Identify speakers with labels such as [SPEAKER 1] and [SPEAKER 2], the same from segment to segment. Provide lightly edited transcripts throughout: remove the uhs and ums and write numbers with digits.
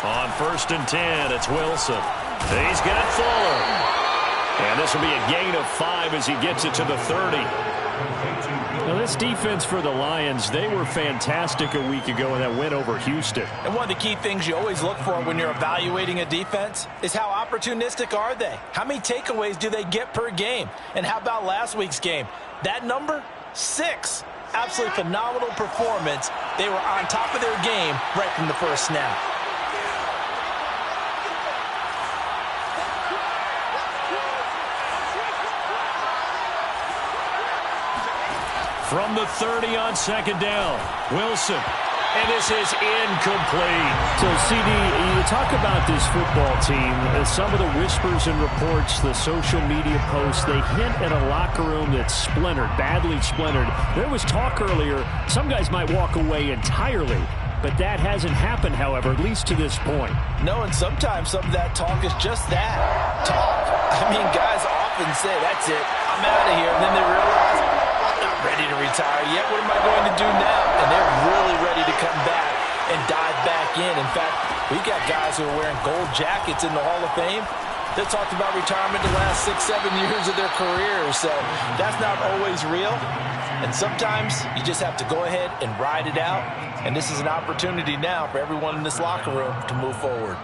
[SPEAKER 1] On 1st and 10, it's Wilson. He's got Fuller. And this will be a gain of 5 as he gets it to the 30.
[SPEAKER 2] Now, this defense for the Lions, they were fantastic a week ago in that win over Houston.
[SPEAKER 3] And one of the key things you always look for when you're evaluating a defense is how opportunistic are they? How many takeaways do they get per game? And how about last week's game? That number, 6. Absolutely phenomenal performance. They were on top of their game right from the first snap.
[SPEAKER 1] From the 30 on 2nd down, Wilson. And this is incomplete.
[SPEAKER 2] So, CD, you talk about this football team. Some of the whispers and reports, the social media posts, they hint at a locker room that's splintered, badly splintered. There was talk earlier, some guys might walk away entirely. But that hasn't happened, however, at least to this point.
[SPEAKER 3] No, and sometimes some of that talk is just that, talk. I mean, guys often say, that's it, I'm out of here. And then they realize, I'm not ready to retire yet. What am I going to do now? And they're really ready to come back and dive back in. In fact, we got guys who are wearing gold jackets in the Hall of Fame. They talked about retirement the last 6-7 years of their careers. So that's not always real. And sometimes you just have to go ahead and ride it out. And this is an opportunity now for everyone in this locker room to move forward.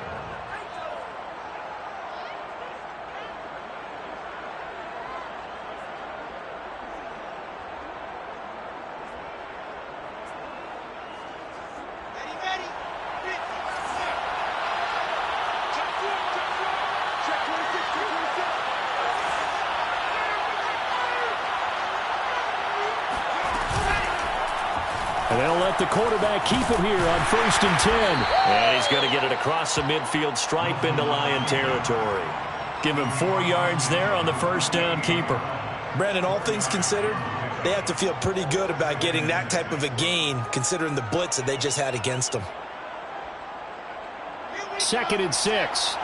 [SPEAKER 2] And they'll let the quarterback keep it here on 1st and 10.
[SPEAKER 1] And he's going to get it across the midfield stripe into Lion territory. Give him 4 yards there on the first down keeper.
[SPEAKER 3] Brandon, all things considered, they have to feel pretty good about getting that type of a gain considering the blitz that they just had against them.
[SPEAKER 2] 2nd and 6.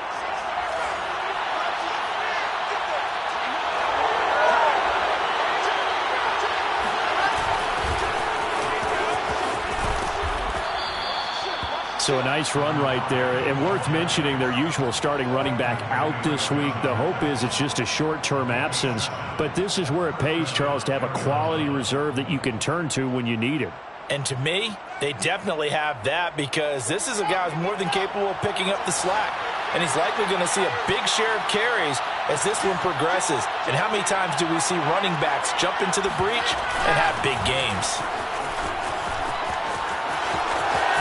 [SPEAKER 2] So a nice run right there, and worth mentioning their usual starting running back out this week. The hope is it's just a short-term absence, but this is where it pays, Charles, to have a quality reserve that you can turn to when you need it.
[SPEAKER 3] And to me, they definitely have that because this is a guy who's more than capable of picking up the slack. And he's likely going to see a big share of carries as this one progresses. And how many times do we see running backs jump into the breach and have big games?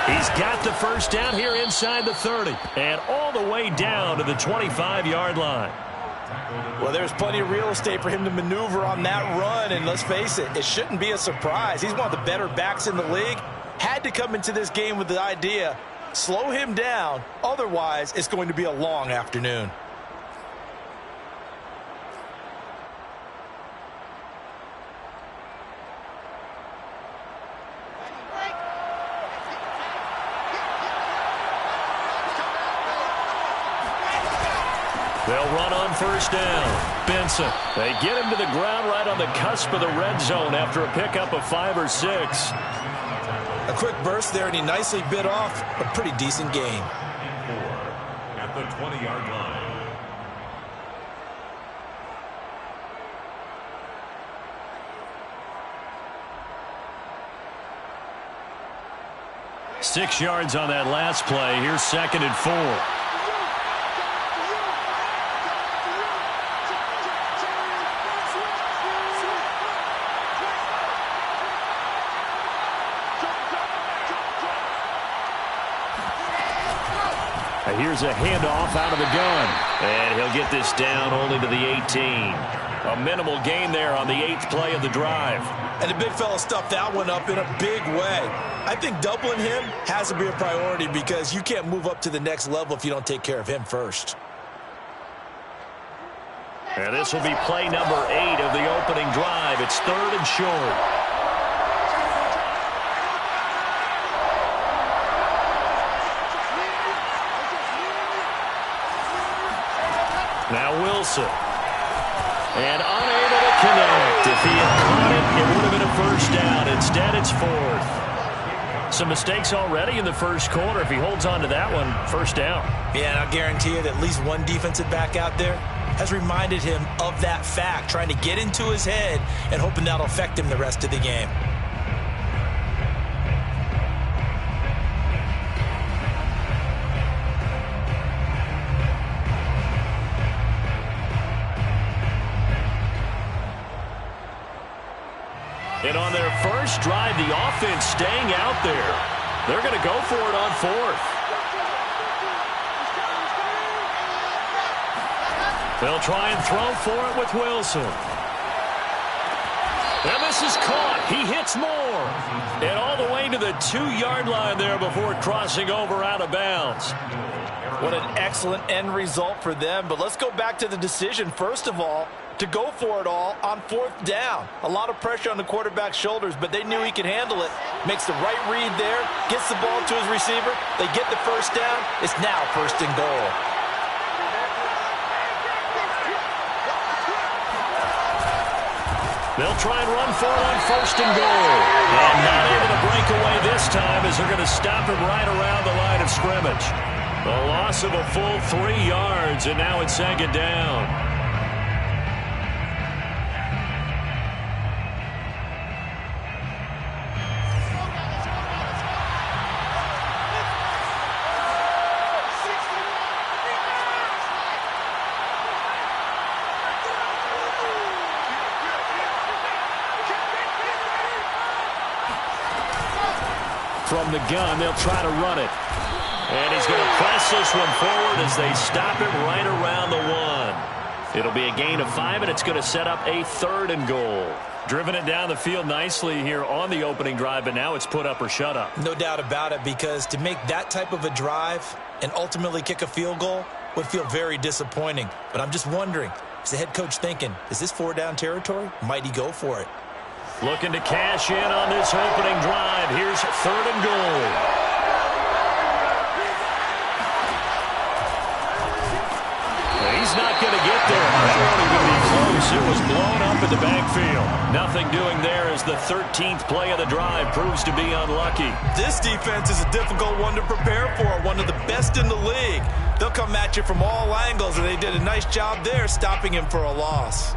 [SPEAKER 1] He's got the first down here inside the 30 and all the way down to the 25-yard line.
[SPEAKER 3] Well, there's plenty of real estate for him to maneuver on that run, and let's face it, it shouldn't be a surprise. He's one of the better backs in the league. Had to come into this game with the idea, slow him down, otherwise it's going to be a long afternoon.
[SPEAKER 1] They'll run on first down. Benson. They get him to the ground right on the cusp of the red zone after a pickup of 5 or 6.
[SPEAKER 3] A quick burst there, and he nicely bit off a pretty decent gain.
[SPEAKER 4] 4 at the 20-yard line.
[SPEAKER 1] Six yards on that last play. Here's 2nd and 4.
[SPEAKER 2] Here's a handoff out of the gun.
[SPEAKER 1] And he'll get this down only to the 18. A minimal gain there on the 8th play of the drive.
[SPEAKER 3] And the big fella stuffed that one up in a big way. I think doubling him has to be a priority because you can't move up to the next level if you don't take care of him first.
[SPEAKER 1] And this will be play number 8 of the opening drive. It's 3rd and short. Now Wilson. And unable to connect. If he had caught it, it would have been a first down. Instead, it's 4th. Some mistakes already in the first quarter. If he holds on to that one, first down.
[SPEAKER 3] Yeah, and I'll guarantee you that at least one defensive back out there has reminded him of that fact, trying to get into his head and hoping that'll affect him the rest of the game.
[SPEAKER 1] And on their first drive, the offense staying out there. They're going to go for it on fourth. They'll try and throw for it with Wilson. And this is caught. He hits more. And all the way to the 2-yard line there before crossing over out of bounds.
[SPEAKER 3] What an excellent end result for them. But let's go back to the decision, first of all, to go for it all on fourth down. A lot of pressure on the quarterback's shoulders, but they knew he could handle it. Makes the right read there, gets the ball to his receiver. They get the first down. It's now first and goal.
[SPEAKER 1] They'll try and run for it on first and goal. And not able to break away this time as they're going to stop him right around the line of scrimmage. A loss of a full 3 yards, and now it's second down. From the gun, they'll try to run it. And he's going to press this one forward as they stop him right around the 1. It'll be a gain of 5, and it's going to set up a 3rd and goal. Driven it down the field nicely here on the opening drive, but now it's put up or shut up.
[SPEAKER 3] No doubt about it, because to make that type of a drive and ultimately kick a field goal would feel very disappointing. But I'm just wondering, is the head coach thinking, is this 4-down territory? Might he go for it?
[SPEAKER 1] Looking to cash in on this opening drive. Here's 3rd and goal. He's not going to get there. That won't even be close. It was blown up in the backfield. Nothing doing there as the 13th play of the drive proves to be unlucky.
[SPEAKER 3] This defense is a difficult one to prepare for, one of the best in the league. They'll come at you from all angles, and they did a nice job there stopping him for a loss.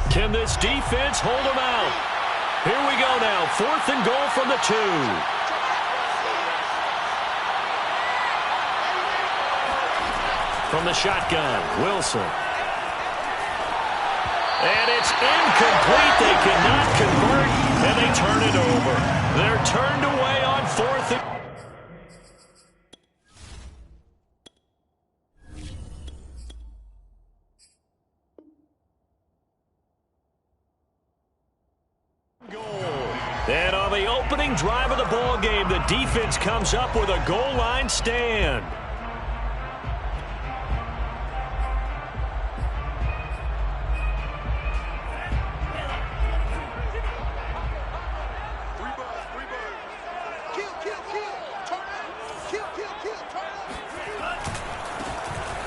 [SPEAKER 1] Can this defense hold them out? Here we go now. 4th and goal from the 2. From the shotgun, Wilson. And it's incomplete. They cannot convert, and they turn it over. They're turned away on 4th and And on the opening drive of the ball game, the defense comes up with a goal line stand.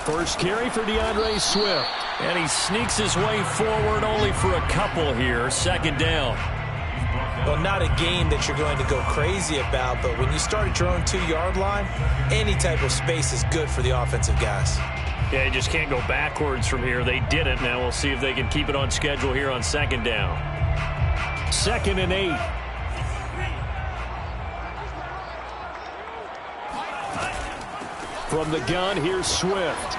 [SPEAKER 1] First carry for DeAndre Swift. And he sneaks his way forward only for a couple here. Second down.
[SPEAKER 3] Well, not a game that you're going to go crazy about, but when you start at your own 2-yard line, any type of space is good for the offensive guys.
[SPEAKER 1] Yeah, you just can't go backwards from here. They didn't. Now we'll see if they can keep it on schedule here on second down. 2nd and 8. From the gun, here's Swift.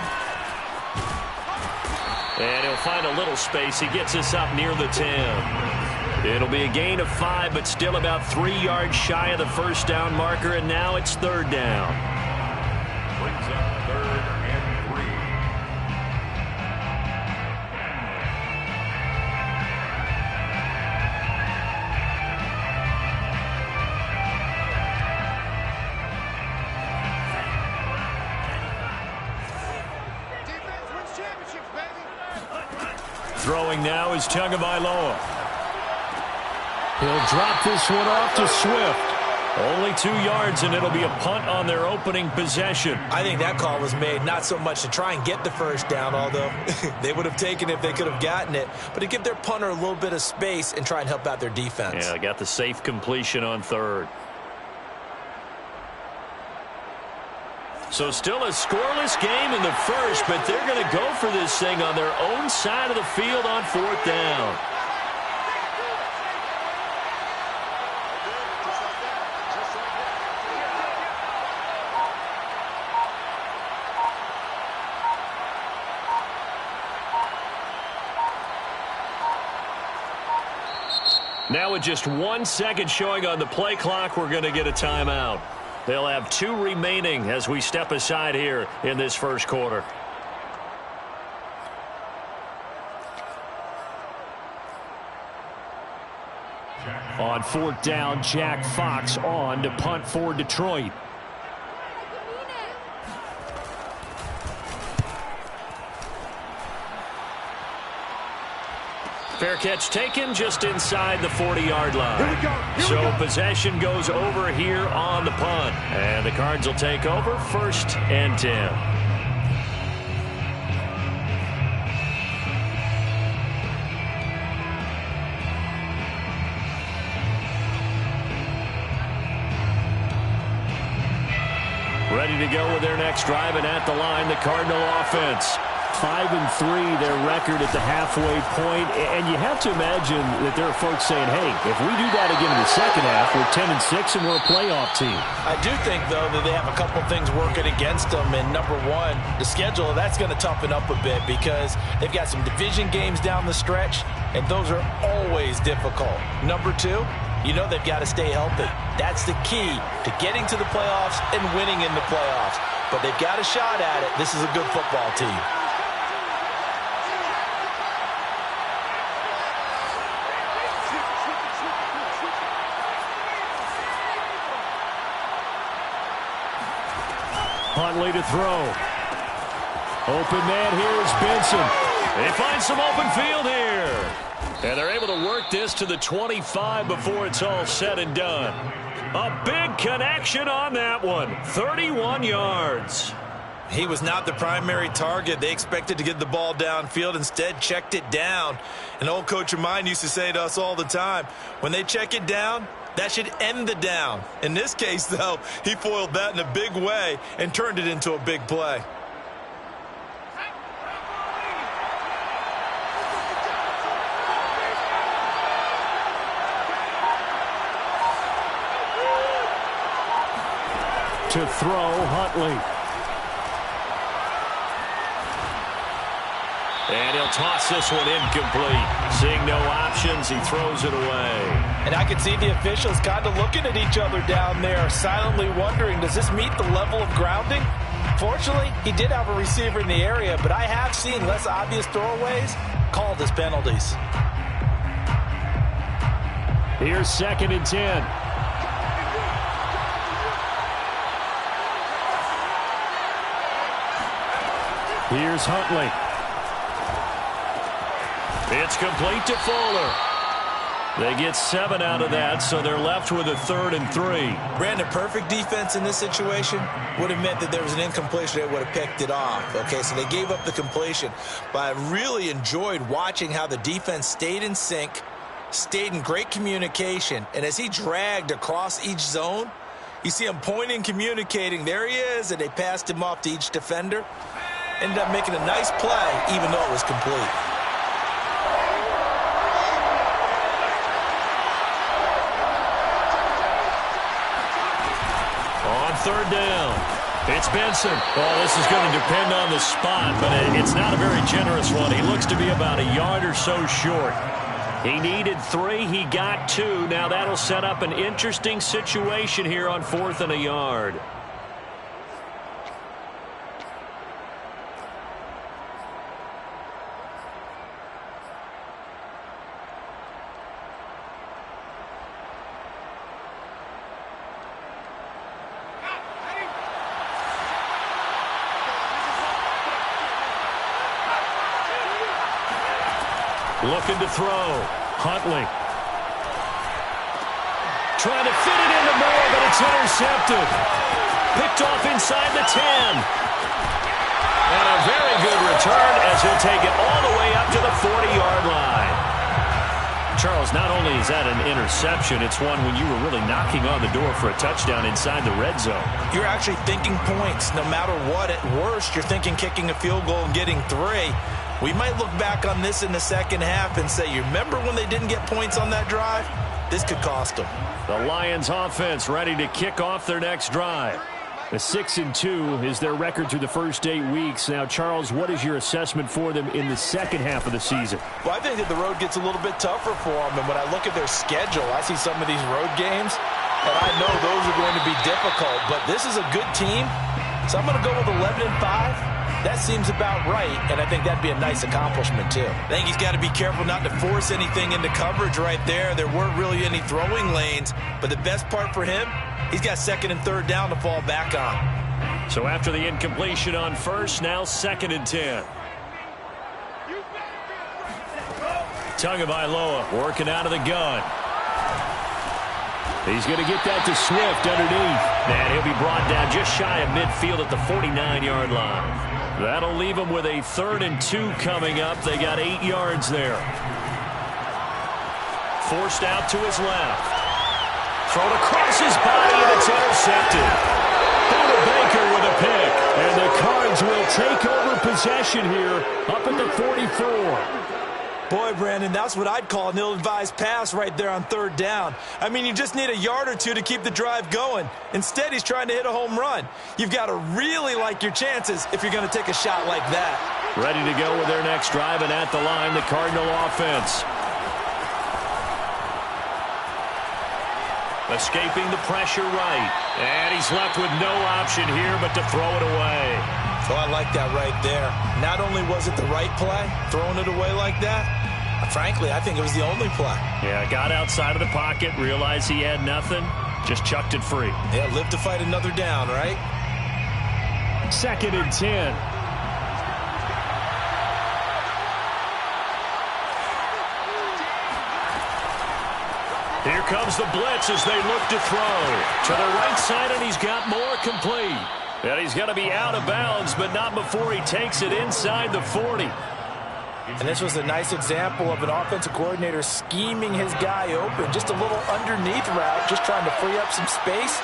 [SPEAKER 1] And he'll find a little space. He gets us up near the 10. It'll be a gain of 5, but still about 3 yards shy of the first down marker, and now it's 3rd down.
[SPEAKER 4] Brings up 3rd and 3.
[SPEAKER 5] Defense wins championships, baby.
[SPEAKER 1] Throwing now is Tagovailoa. He'll drop this one off to Swift.
[SPEAKER 2] Only 2 yards, and it'll be a punt on their opening possession.
[SPEAKER 3] I think that call was made not so much to try and get the first down, although they would have taken it if they could have gotten it, but to give their punter a little bit of space and try and help out their defense.
[SPEAKER 1] Yeah, got the safe completion on third. So still a scoreless game in the first, but they're going to go for this thing on their own side of the field on 4th down. Now with just 1 second showing on the play clock, we're going to get a timeout. They'll have 2 remaining as we step aside here in this first quarter.
[SPEAKER 2] On 4th down, Jack Fox on to punt for Detroit.
[SPEAKER 1] Fair catch taken just inside the 40-yard line. So possession goes over here on the punt. And the Cards will take over 1st and 10. Ready to go with their next drive, and at the line, the Cardinal offense.
[SPEAKER 2] 5-3, their record at the halfway point, and you have to imagine that there are folks saying, hey, if we do that again in the second half, we're 10-6 and we're a playoff team.
[SPEAKER 3] I do think, though, that they have a couple things working against them, and number one, the schedule, that's going to toughen up a bit because they've got some division games down the stretch, and those are always difficult. Number two, you know they've got to stay healthy. That's the key to getting to the playoffs and winning in the playoffs. But they've got a shot at it. This is a good football team.
[SPEAKER 2] Huntley to throw. Open man here is Benson.
[SPEAKER 1] They find some open field here. And they're able to work this to the 25 before it's all said and done. A big connection on that one. 31 yards.
[SPEAKER 3] He was not the primary target. They expected to get the ball downfield. Instead, checked it down. An old coach of mine used to say to us all the time, when they check it down, that should end the down. In this case, though, he foiled that in a big way and turned it into a big play.
[SPEAKER 2] To throw, Huntley.
[SPEAKER 1] And he'll toss this one incomplete. Seeing no options, he throws it away.
[SPEAKER 3] And I can see the officials kind of looking at each other down there, silently wondering, does this meet the level of grounding? Fortunately, he did have a receiver in the area, but I have seen less obvious throwaways called as penalties.
[SPEAKER 2] Here's 2nd and 10. Here's Huntley.
[SPEAKER 1] It's complete to Fuller. They get 7 out of that, so they're left with a 3rd and 3.
[SPEAKER 3] Brandon, perfect defense in this situation would have meant that there was an incompletion. They would have picked it off. Okay, so they gave up the completion. But I really enjoyed watching how the defense stayed in sync, stayed in great communication, and as he dragged across each zone, you see him pointing, communicating. There he is, and they passed him off to each defender. Ended up making a nice play, even though it was complete.
[SPEAKER 1] On 3rd down, it's Benson. Oh, this is going to depend on the spot, but it's not a very generous one. He looks to be about a yard or so short. He needed 3. He got 2. Now that'll set up an interesting situation here on 4th and a yard. Looking to throw. Huntley. Trying to fit it into more, but it's intercepted. Picked off inside the 10. And a very good return as he'll take it all the way up to the 40-yard line. Charles, not only is that an interception, it's one when you were really knocking on the door for a touchdown inside the red zone.
[SPEAKER 3] You're actually thinking points. No matter what, at worst, you're thinking kicking a field goal and getting 3. We might look back on this in the second half and say, you remember when they didn't get points on that drive? This could cost them.
[SPEAKER 2] The Lions offense ready to kick off their next drive. A 6-2 is their record through the first 8 weeks. Now, Charles, what is your assessment for them in the second half of the season?
[SPEAKER 3] Well, I think that the road gets a little bit tougher for them. And when I look at their schedule, I see some of these road games, and I know those are going to be difficult. But this is a good team, so I'm going to go with 11-5. That seems about right, and I think that'd be a nice accomplishment, too. I think he's got to be careful not to force anything into coverage right there. There weren't really any throwing lanes, but the best part for him, he's got 2nd and 3rd down to fall back on.
[SPEAKER 1] So after the incompletion on first, now 2nd and 10. Tagovailoa working out of the gun. He's going to get that to Swift underneath. And he'll be brought down just shy of midfield at the 49-yard line. That'll leave him with a 3rd and 2 coming up. They got 8 yards there. Forced out to his left. Thrown across his body, and it's intercepted. Buda Baker with a pick.
[SPEAKER 2] And the Cards will take over possession here up at the 44.
[SPEAKER 3] Boy, Brandon, that's what I'd call an ill-advised pass right there on 3rd down. I mean, you just need a yard or 2 to keep the drive going. Instead, he's trying to hit a home run. You've got to really like your chances if you're going to take a shot like that.
[SPEAKER 1] Ready to go with their next drive, and at the line, the Cardinal offense. Escaping the pressure right. And he's left with no option here but to throw it away.
[SPEAKER 3] Oh, I like that right there. Not only was it the right play, throwing it away like that, frankly, I think it was the only play.
[SPEAKER 1] Yeah, got outside of the pocket, realized he had nothing, just chucked it free.
[SPEAKER 3] Yeah, live to fight another down, right?
[SPEAKER 2] 2nd and 10.
[SPEAKER 1] Here comes the blitz as they look to throw. To the right side, and he's got more complete. And he's going to be out of bounds, but not before he takes it inside the 40.
[SPEAKER 3] And this was a nice example of an offensive coordinator scheming his guy open. Just a little underneath route, just trying to free up some space,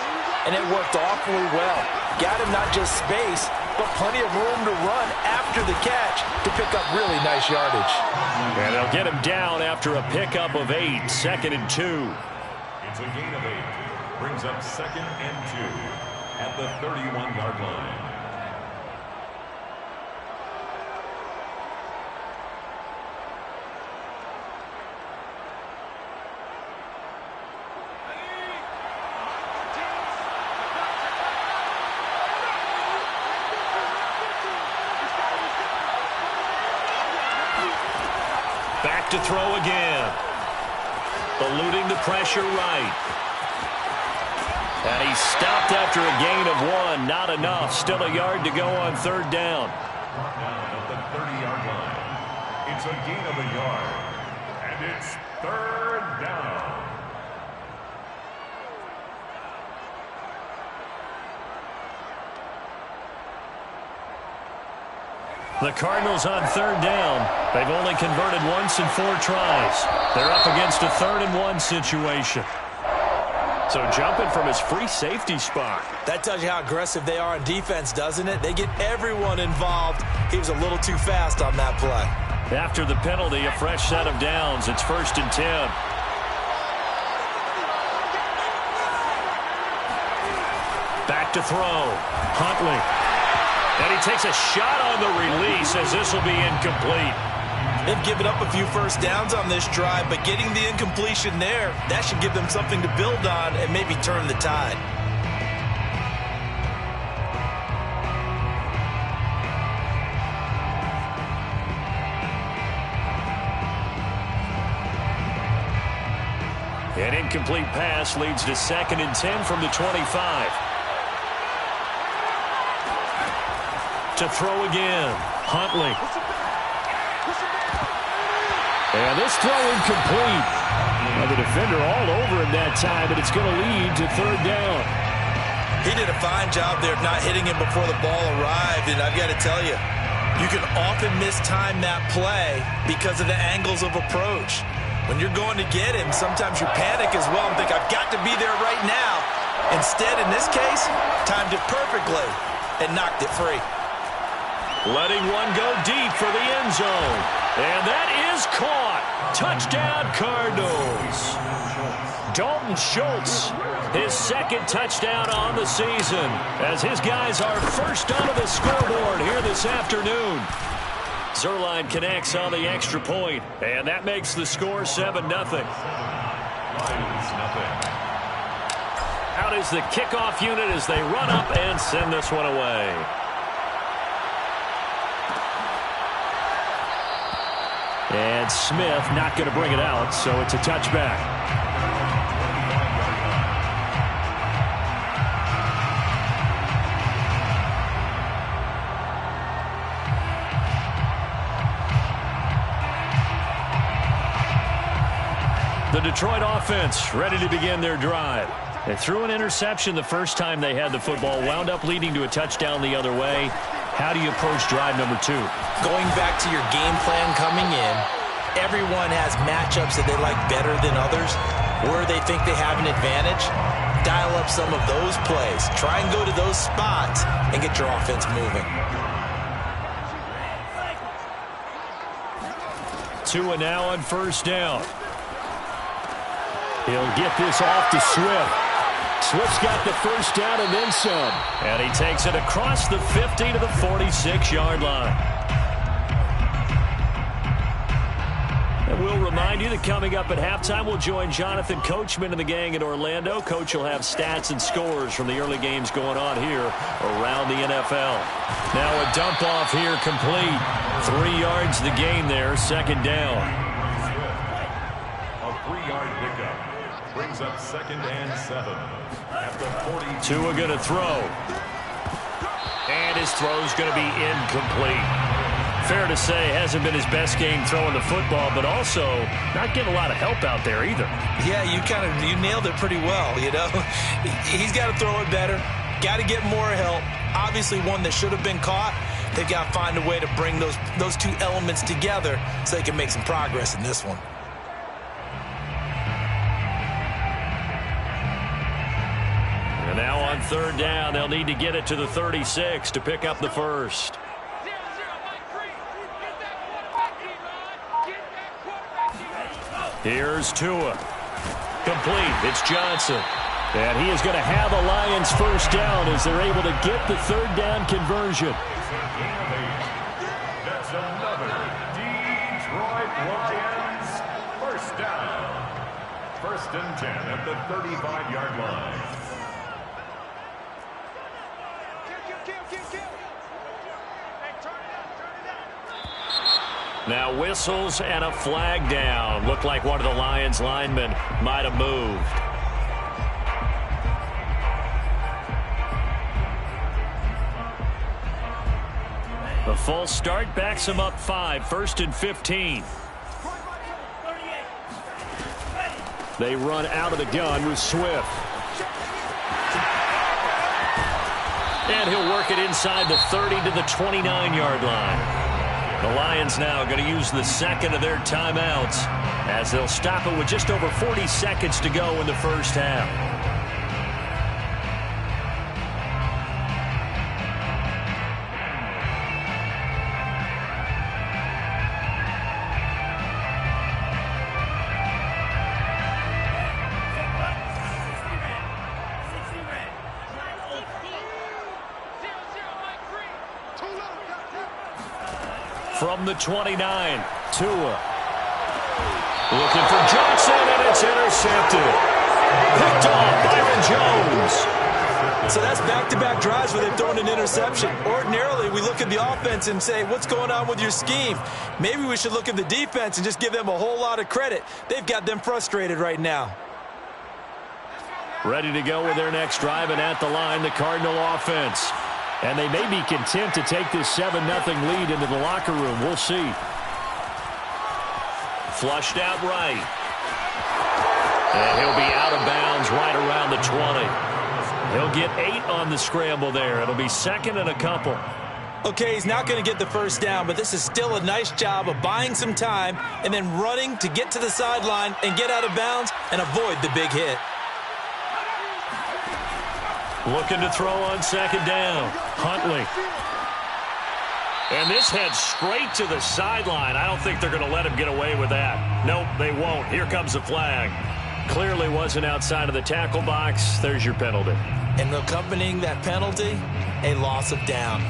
[SPEAKER 3] and it worked awfully well. Got him not just space, but plenty of room to run after the catch to pick up really nice yardage.
[SPEAKER 1] And they'll get him down after a pickup of 8, 2nd and 2.
[SPEAKER 4] It's a gain of 8. Brings up 2nd and 2. At the 31-yard line.
[SPEAKER 1] Back to throw again. Eluding the pressure right. And he's stopped after a gain of 1. Not enough. Still a yard to go on 3rd down.
[SPEAKER 4] Down at the 30-yard line. It's a gain of a yard. And it's 3rd down.
[SPEAKER 1] The Cardinals on 3rd down. They've only converted once in 4 tries. They're up against a 3rd and 1 situation. So jumping from his free safety spot.
[SPEAKER 3] That tells you how aggressive they are on defense, doesn't it? They get everyone involved. He was a little too fast on that play.
[SPEAKER 1] After the penalty, a fresh set of downs. It's 1st and 10. Back to throw. Huntley. And he takes a shot on the release as this will be incomplete.
[SPEAKER 3] They've given up a few first downs on this drive, but getting the incompletion there, that should give them something to build on and maybe turn the tide.
[SPEAKER 1] An incomplete pass leads to 2nd and 10 from the 25. To throw again, Huntley. And this throw incomplete.
[SPEAKER 2] Well, the defender all over him that time, but it's going to lead to third down.
[SPEAKER 3] He did a fine job there of not hitting him before the ball arrived, and I've got to tell you, you can often mistime that play because of the angles of approach. When you're going to get him, sometimes you panic as well and think, I've got to be there right now. Instead, in this case, timed it perfectly and knocked it free.
[SPEAKER 1] Letting one go deep for the end zone. And that is caught. Touchdown, Cardinals. Dalton Schultz, his second touchdown on the season, as his guys are first onto the scoreboard here this afternoon. Zerline connects on the extra point, and that makes the score 7-0. Out is the kickoff unit as they run up and send this one away.
[SPEAKER 2] And Smith not going to bring it out, so it's a touchback. The Detroit offense ready to begin their drive. They threw an interception the first time they had the football, wound up leading to a touchdown the other way. How do you approach drive number 2?
[SPEAKER 3] Going back to your game plan coming in, everyone has matchups that they like better than others, where they think they have an advantage. Dial up some of those plays. Try and go to those spots and get your offense moving.
[SPEAKER 2] Tua now on first down. He'll get this off to Swift. Swift's got the first down and then some.
[SPEAKER 1] And he takes it across the 50 to the 46-yard line. And we'll remind you that coming up at halftime, we'll join Jonathan Coachman and the gang in Orlando. Coach will have stats and scores from the early games going on here around the NFL. Now a dump off here complete. 3 yards the gain there, second down.
[SPEAKER 4] A 3-yard pickup brings up 2nd and 7 at the 42.
[SPEAKER 1] Tua going to throw. And his throw's going to be incomplete. Fair to say, hasn't been his best game throwing the football, but also not getting a lot of help out there either.
[SPEAKER 3] Yeah, you nailed it pretty well, you know. He's got to throw it better. Got to get more help. Obviously one that should have been caught. They've got to find a way to bring those two elements together so they can make some progress in this one.
[SPEAKER 1] And now on third down, they'll need to get it to the 36 to pick up the first. Here's Tua. Complete. It's Johnson.
[SPEAKER 2] And he is going to have a Lions first down as they're able to get the third down conversion.
[SPEAKER 4] That's another Detroit Lions first down. 1st and 10 at the 35-yard line.
[SPEAKER 1] Now whistles and a flag down. Looked like one of the Lions linemen might have moved. The false start backs him up 5. 1st and 15.
[SPEAKER 2] They run out of the gun with Swift.
[SPEAKER 1] And he'll work it inside the 30 to the 29-yard line. The Lions now going to use the second of their timeouts as they'll stop it with just over 40 seconds to go in the first half. From the 29, Tua. Looking for Johnson, and it's intercepted. Picked off Byron Jones.
[SPEAKER 3] So that's back-to-back drives where they've thrown an interception. Ordinarily, we look at the offense and say, what's going on with your scheme? Maybe we should look at the defense and just give them a whole lot of credit. They've got them frustrated right now.
[SPEAKER 2] Ready to go with their next drive, and at the line, the Cardinal offense. And they may be content to take this 7-0 lead into the locker room. We'll see.
[SPEAKER 1] Flushed out right. And he'll be out of bounds right around the 20. He'll get 8 on the scramble there. It'll be second and a couple.
[SPEAKER 3] Okay, he's not going to get the first down, but this is still a nice job of buying some time and then running to get to the sideline and get out of bounds and avoid the big hit.
[SPEAKER 1] Looking to throw on second down. Huntley. And this heads straight to the sideline. I don't think they're going to let him get away with that. Nope, they won't. Here comes the flag. Clearly wasn't outside of the tackle box. There's your penalty.
[SPEAKER 3] And accompanying that penalty, a loss of down.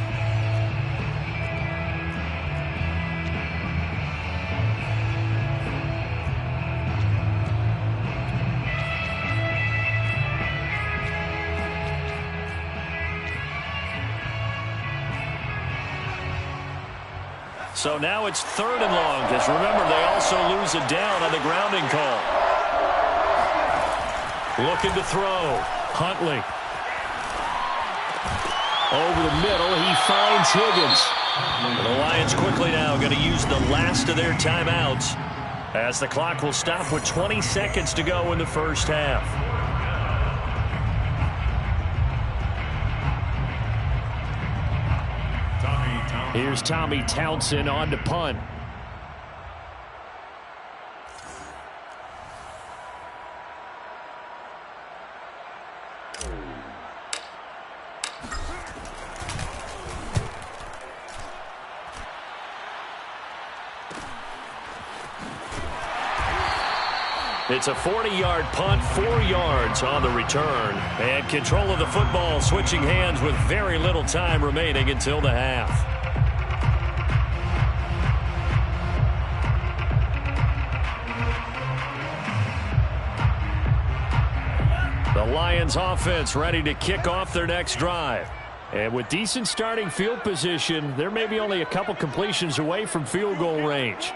[SPEAKER 1] So now it's third and long, because remember, they also lose a down on the grounding call. Looking to throw. Huntley. Over the middle, he finds Higgins. The Lions quickly now going to use the last of their timeouts as the clock will stop with 20 seconds to go in the first half.
[SPEAKER 2] Here's Tommy Townsend on to punt.
[SPEAKER 1] It's a 40-yard punt, 4 yards on the return. And control of the football switching hands with very little time remaining until the half. The Lions offense ready to kick off their next drive.
[SPEAKER 2] And with decent starting field position, they're maybe only a couple completions away from field goal range.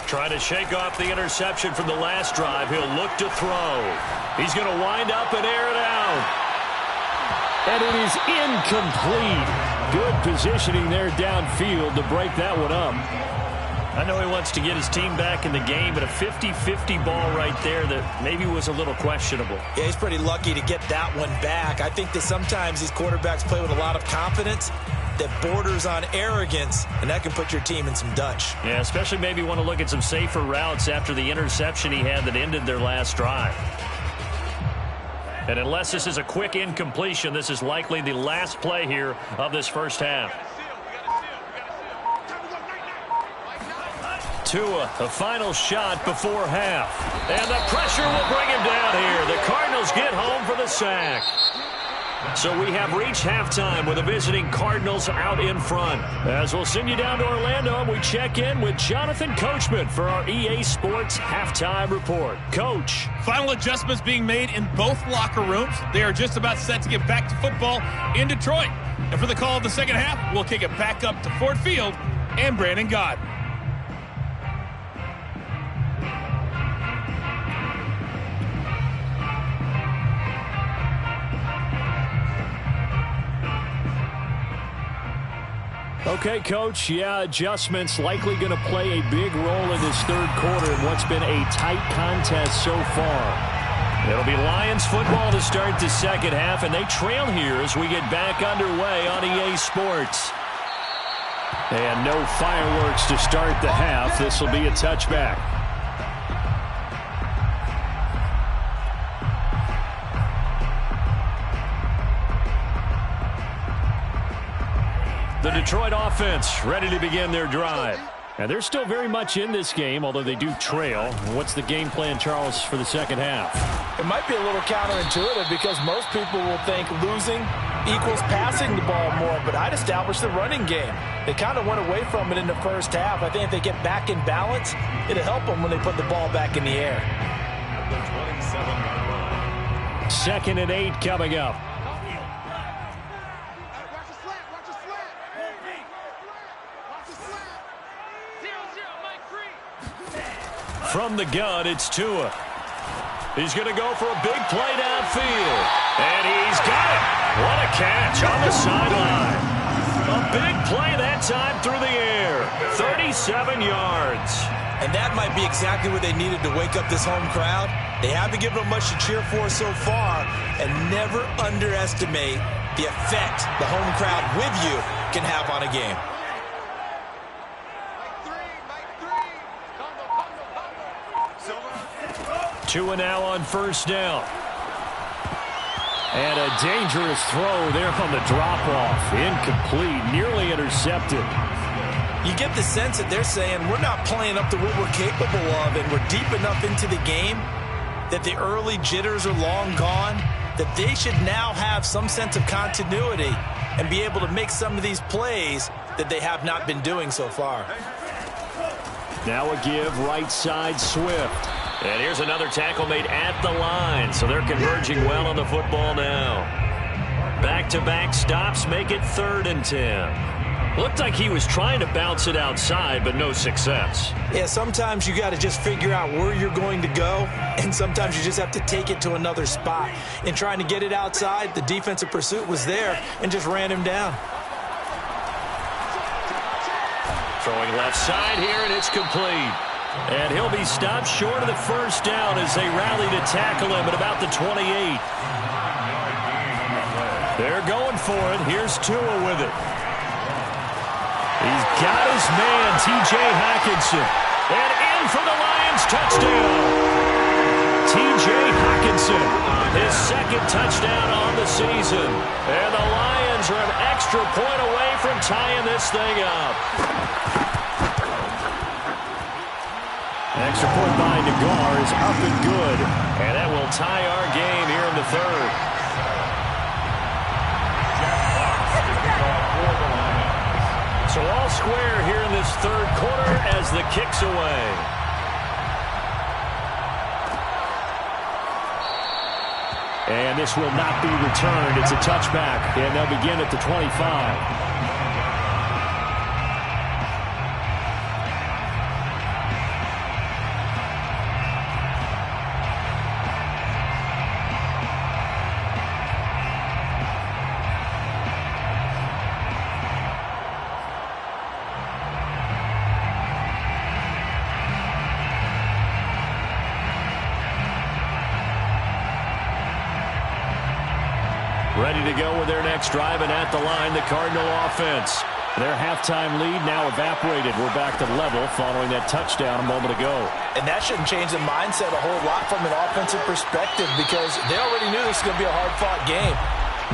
[SPEAKER 1] Trying to shake off the interception from the last drive. He'll look to throw. He's going to wind up and air it out.
[SPEAKER 2] And it is incomplete. Good positioning there downfield to break that one up.
[SPEAKER 1] I know he wants to get his team back in the game, but a 50-50 ball right there that maybe was a little questionable.
[SPEAKER 3] Yeah, he's pretty lucky to get that one back. I think that sometimes these quarterbacks play with a lot of confidence that borders on arrogance, and that can put your team in some Dutch.
[SPEAKER 1] Yeah, especially maybe want to look at some safer routes after the interception he had that ended their last drive. And unless this is a quick incompletion, this is likely the last play here of this first half. Tua, a final shot before half. And the pressure will bring him down here. The Cardinals get home for the sack. So we have reached halftime with the visiting Cardinals out in front. As we'll send you down to Orlando, we check in with Jonathan Coachman for our EA Sports Halftime Report. Coach.
[SPEAKER 6] Final adjustments being made in both locker rooms. They are just about set to get back to football in Detroit. And for the call of the second half, we'll kick it back up to Ford Field and Brandon Gotw.
[SPEAKER 2] Okay, Coach, yeah, adjustments likely going to play a big role in this third quarter in what's been a tight contest so far.
[SPEAKER 1] It'll be Lions football to start the second half, and they trail here as we get back underway on EA Sports.
[SPEAKER 2] And no fireworks to start the half. This will be a touchback.
[SPEAKER 1] The Detroit offense ready to begin their drive.
[SPEAKER 2] And they're still very much in this game, although they do trail. What's the game plan, Charles, for the second half?
[SPEAKER 3] It might be a little counterintuitive because most people will think losing equals passing the ball more, but I'd establish the running game. They kind of went away from it in the first half. I think if they get back in balance, it'll help them when they put the ball back in the air.
[SPEAKER 2] 2nd and 8 coming up.
[SPEAKER 1] From the gun, it's Tua. He's going to go for a big play downfield. And he's got it. What a catch on the sideline. A big play that time through the air. 37 yards.
[SPEAKER 3] And that might be exactly what they needed to wake up this home crowd. They haven't given them much to cheer for so far, and never underestimate the effect the home crowd with you can have on a game.
[SPEAKER 2] Two and now on first down. And a dangerous throw there on the drop-off. Incomplete, nearly intercepted.
[SPEAKER 3] You get the sense that they're saying we're not playing up to what we're capable of, and we're deep enough into the game that the early jitters are long gone, that they should now have some sense of continuity and be able to make some of these plays that they have not been doing so far.
[SPEAKER 2] Now a give right side Swift.
[SPEAKER 1] And here's another tackle made at the line, so they're converging well on the football now. Back-to-back stops make it 3rd and 10. Looked like he was trying to bounce it outside, but no success.
[SPEAKER 3] Yeah, sometimes you got to just figure out where you're going to go, and sometimes you just have to take it to another spot. In trying to get it outside, the defensive pursuit was there and just ran him down.
[SPEAKER 1] Throwing left side here, and it's complete. And he'll be stopped short of the first down as they rally to tackle him at about the 28. They're going for it. Here's Tua with it. He's got his man, T.J. Hockenson. And in for the Lions touchdown. T.J. Hockenson, his 2nd touchdown on the season. And the Lions are an extra point away from tying this thing up.
[SPEAKER 2] Extra point by Nagar is up and good.
[SPEAKER 1] And that will tie our game here in the 3rd. So all square here in this 3rd quarter as the kick's away.
[SPEAKER 2] And this will not be returned. It's a touchback, and they'll begin at the 25.
[SPEAKER 1] Ready to go with their next drive, and at the line, the Cardinal offense.
[SPEAKER 2] Their halftime lead now evaporated. We're back to level following that touchdown a moment ago.
[SPEAKER 3] And that shouldn't change the mindset a whole lot from an offensive perspective because they already knew this was going to be a hard-fought game.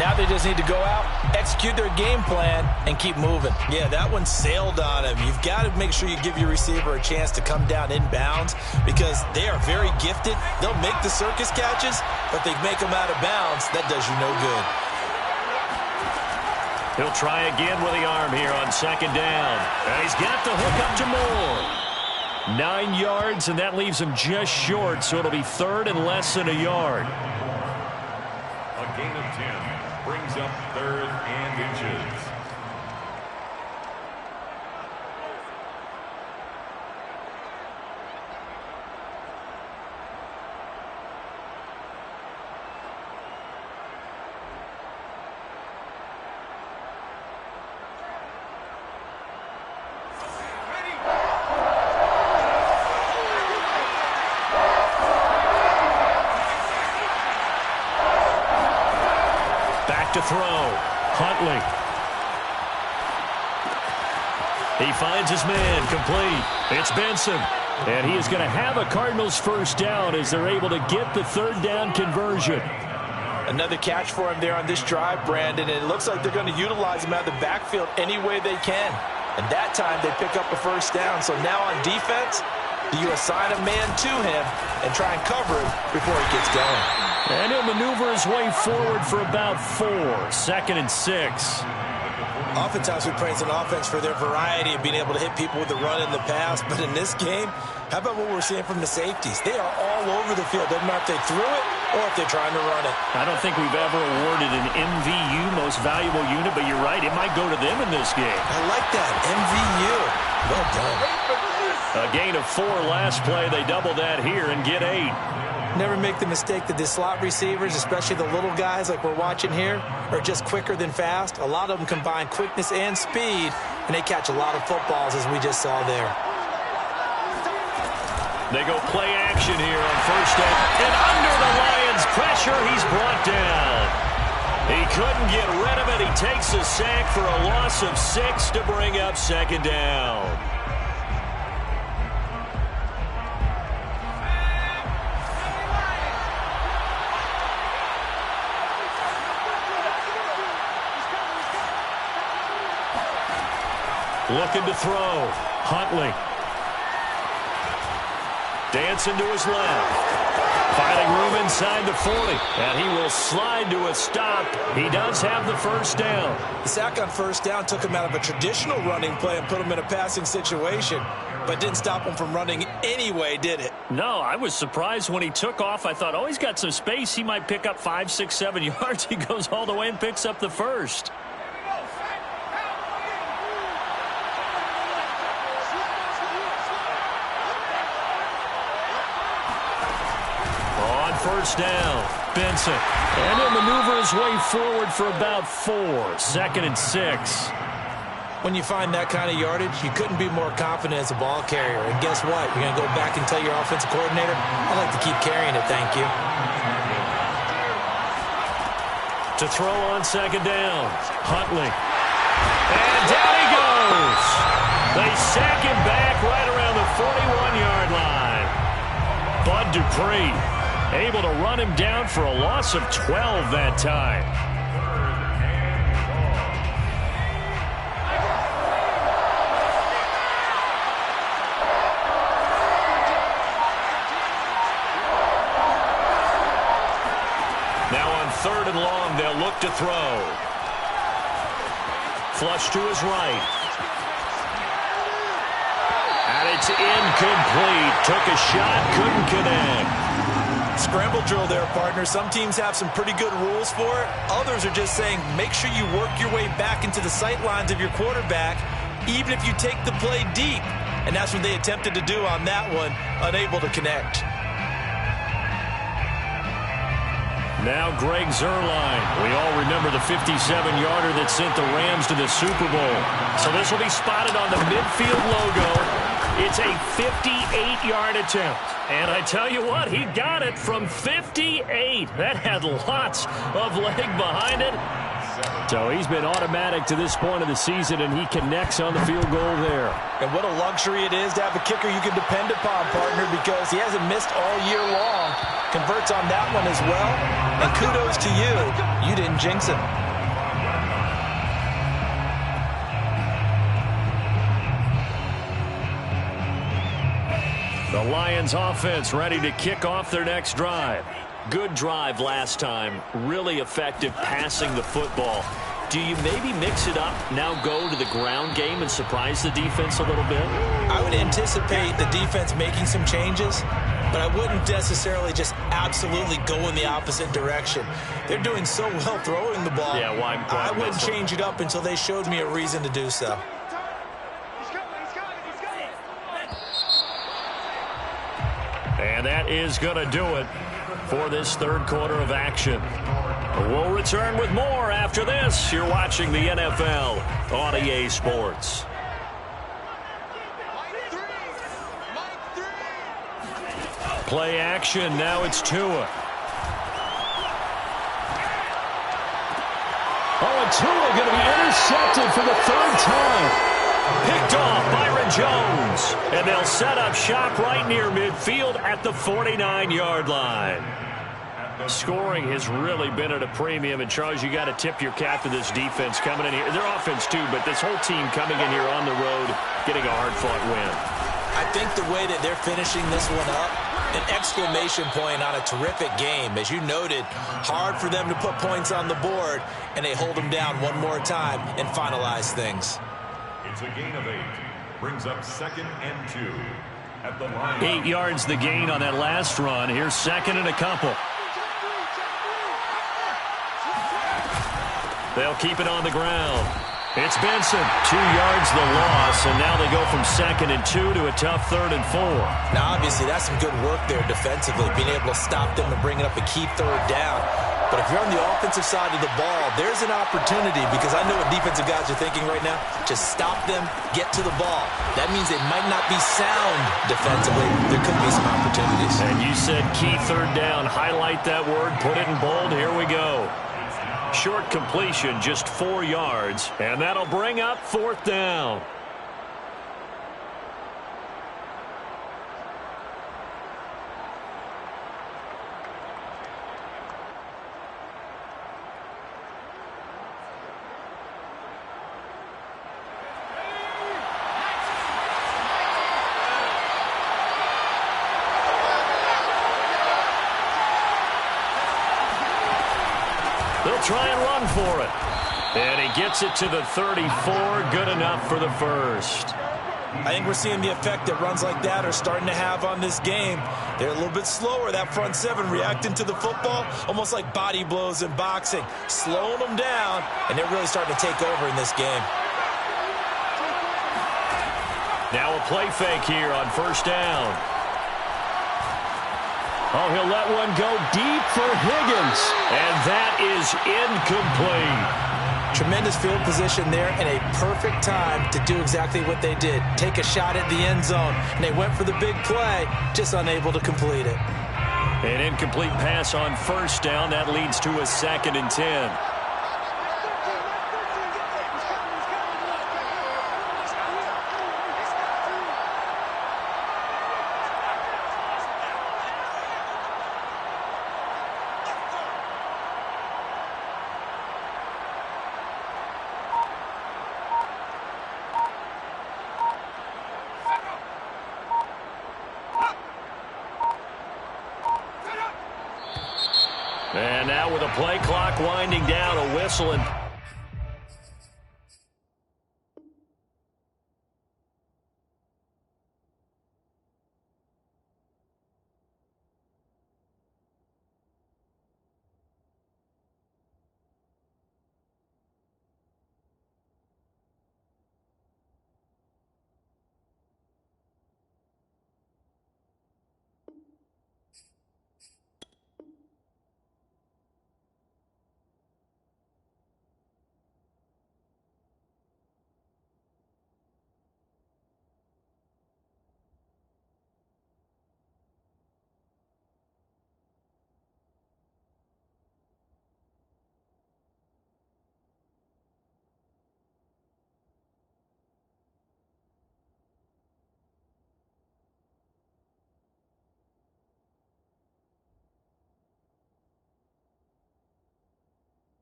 [SPEAKER 3] Now they just need to go out, execute their game plan, and keep moving. Yeah, that one sailed on him. You've got to make sure you give your receiver a chance to come down inbounds because they are very gifted. They'll make the circus catches, but if they make them out of bounds, that does you no good.
[SPEAKER 1] He'll try again with the arm here on 2nd down. And he's got the hook up to Moore.
[SPEAKER 2] 9 yards, and that leaves him just short, so it'll be 3rd and less than a yard.
[SPEAKER 4] A gain of 10 brings up 3rd and inches.
[SPEAKER 1] To throw. Huntley. He finds his man. Complete. It's Benson.
[SPEAKER 2] And he is going to have a Cardinals first down as they're able to get the 3rd down conversion.
[SPEAKER 3] Another catch for him there on this drive, Brandon. And it looks like they're going to utilize him out of the backfield any way they can. And that time they pick up a first down. So now on defense, do you assign a man to him and try and cover it before he gets going?
[SPEAKER 2] And he'll maneuver his way forward for about 4. 2nd and 6.
[SPEAKER 3] Oftentimes we praise an offense for their variety of being able to hit people with the run in the pass. But in this game, how about what we're seeing from the safeties? They are all over the field. Doesn't matter if they threw it or if they're trying to run it.
[SPEAKER 2] I don't think we've ever awarded an MVU, most valuable unit, but you're right, it might go to them in this game.
[SPEAKER 3] I like that, MVU. Well done.
[SPEAKER 1] A gain of 4 last play. They double that here and get 8.
[SPEAKER 3] Never make the mistake that the slot receivers, especially the little guys like we're watching here, are just quicker than fast. A lot of them combine quickness and speed, and they catch a lot of footballs as we just saw there.
[SPEAKER 1] They go play action here on first down. And under the Lions' pressure, he's brought down. He couldn't get rid of it. He takes a sack for a loss of 6 to bring up second down. Looking to throw. Huntley. Dancing to his left. Finding room inside the 40. And he will slide to a stop. He does have the first down.
[SPEAKER 3] The sack on first down took him out of a traditional running play and put him in a passing situation. But didn't stop him from running anyway, did it?
[SPEAKER 2] No, I was surprised when he took off. I thought, oh, he's got some space. He might pick up 5, 6, 7 yards. He goes all the way and picks up the first. First down, Benson. And he'll maneuver his way forward for about 4. 2nd and 6.
[SPEAKER 3] When you find that kind of yardage, you couldn't be more confident as a ball carrier. And guess what? You're going to go back and tell your offensive coordinator, I'd like to keep carrying it, thank you.
[SPEAKER 1] To throw on second down, Huntley. And down he goes. They sack him back right around the 41-yard line. Bud Dupree able to run him down for a loss of 12 that time. Now on 3rd and long, they'll look to throw. Flush to his right. And it's incomplete. Took a shot, couldn't connect.
[SPEAKER 3] Scramble drill there, partner. Some teams have some pretty good rules for it. Others are just saying make sure you work your way back into the sight lines of your quarterback, even if you take the play deep. And that's what they attempted to do on that one, unable to connect.
[SPEAKER 1] Now Greg Zuerlein. We all remember the 57-yarder that sent the Rams to the Super Bowl. So this will be spotted on the midfield logo. It's a 58-yard attempt. And I tell you what, he got it from 58. That had lots of leg behind it.
[SPEAKER 2] So he's been automatic to this point of the season, and he connects on the field goal there.
[SPEAKER 3] And what a luxury it is to have a kicker you can depend upon, partner, because he hasn't missed all year long. Converts on that one as well. And kudos to you. You didn't jinx him.
[SPEAKER 1] The Lions offense ready to kick off their next drive. Good drive last time. Really effective passing the football. Do you maybe mix it up, now go to the ground game and surprise the defense a little bit?
[SPEAKER 3] I would anticipate the defense making some changes, but I wouldn't necessarily just absolutely go in the opposite direction. They're doing so well throwing the ball.
[SPEAKER 1] Yeah, why
[SPEAKER 3] I wouldn't change it up until they showed me a reason to do so.
[SPEAKER 1] And that is going to do it for this 3rd quarter of action. We'll return with more after this. You're watching the NFL on EA Sports. Play action. Now it's Tua.
[SPEAKER 2] Oh, and Tua going to be intercepted for the 3rd time.
[SPEAKER 1] Picked off Byron Jones. And they'll set up shop right near midfield at the 49-yard line. Scoring has really been at a premium. And, Charles, you got to tip your cap to this defense coming in here. Their offense, too, but this whole team coming in here on the road, getting a hard-fought win.
[SPEAKER 3] I think the way that they're finishing this one up, an exclamation point on a terrific game. As you noted, hard for them to put points on the board, and they hold them down one more time and finalize things.
[SPEAKER 4] It's a gain of 8. Brings up 2nd and 2 at the line.
[SPEAKER 1] 8 yards the gain on that last run. Here's 2nd and a couple. They'll keep it on the ground. It's Benson. 2 yards the loss, and now they go from 2nd and 2 to a tough 3rd and 4.
[SPEAKER 3] Now, obviously, that's some good work there defensively, being able to stop them and bring it up a key 3rd down. But if you're on the offensive side of the ball, there's an opportunity, because I know what defensive guys are thinking right now. Just stop them, get to the ball. That means they might not be sound defensively. There could be some opportunities.
[SPEAKER 1] And you said key third down. Highlight that word, put it in bold. Here we go. Short completion, just 4 yards, and that'll bring up fourth down. They'll try and run for it. And he gets it to the 34. Good enough for the first.
[SPEAKER 3] I think we're seeing the effect that runs like that are starting to have on this game. They're a little bit slower, that front seven, reacting to the football, almost like body blows in boxing, slowing them down, and they're really starting to take over in this game.
[SPEAKER 1] Now a play fake here on first down. Oh, he'll let one go deep for Higgins, and that is incomplete.
[SPEAKER 3] Tremendous field position there and a perfect time to do exactly what they did. Take a shot at the end zone, and they went for the big play, just unable to complete it.
[SPEAKER 1] An incomplete pass on first down. That leads to a 2nd and 10. And now with a play clock winding down, a whistle and...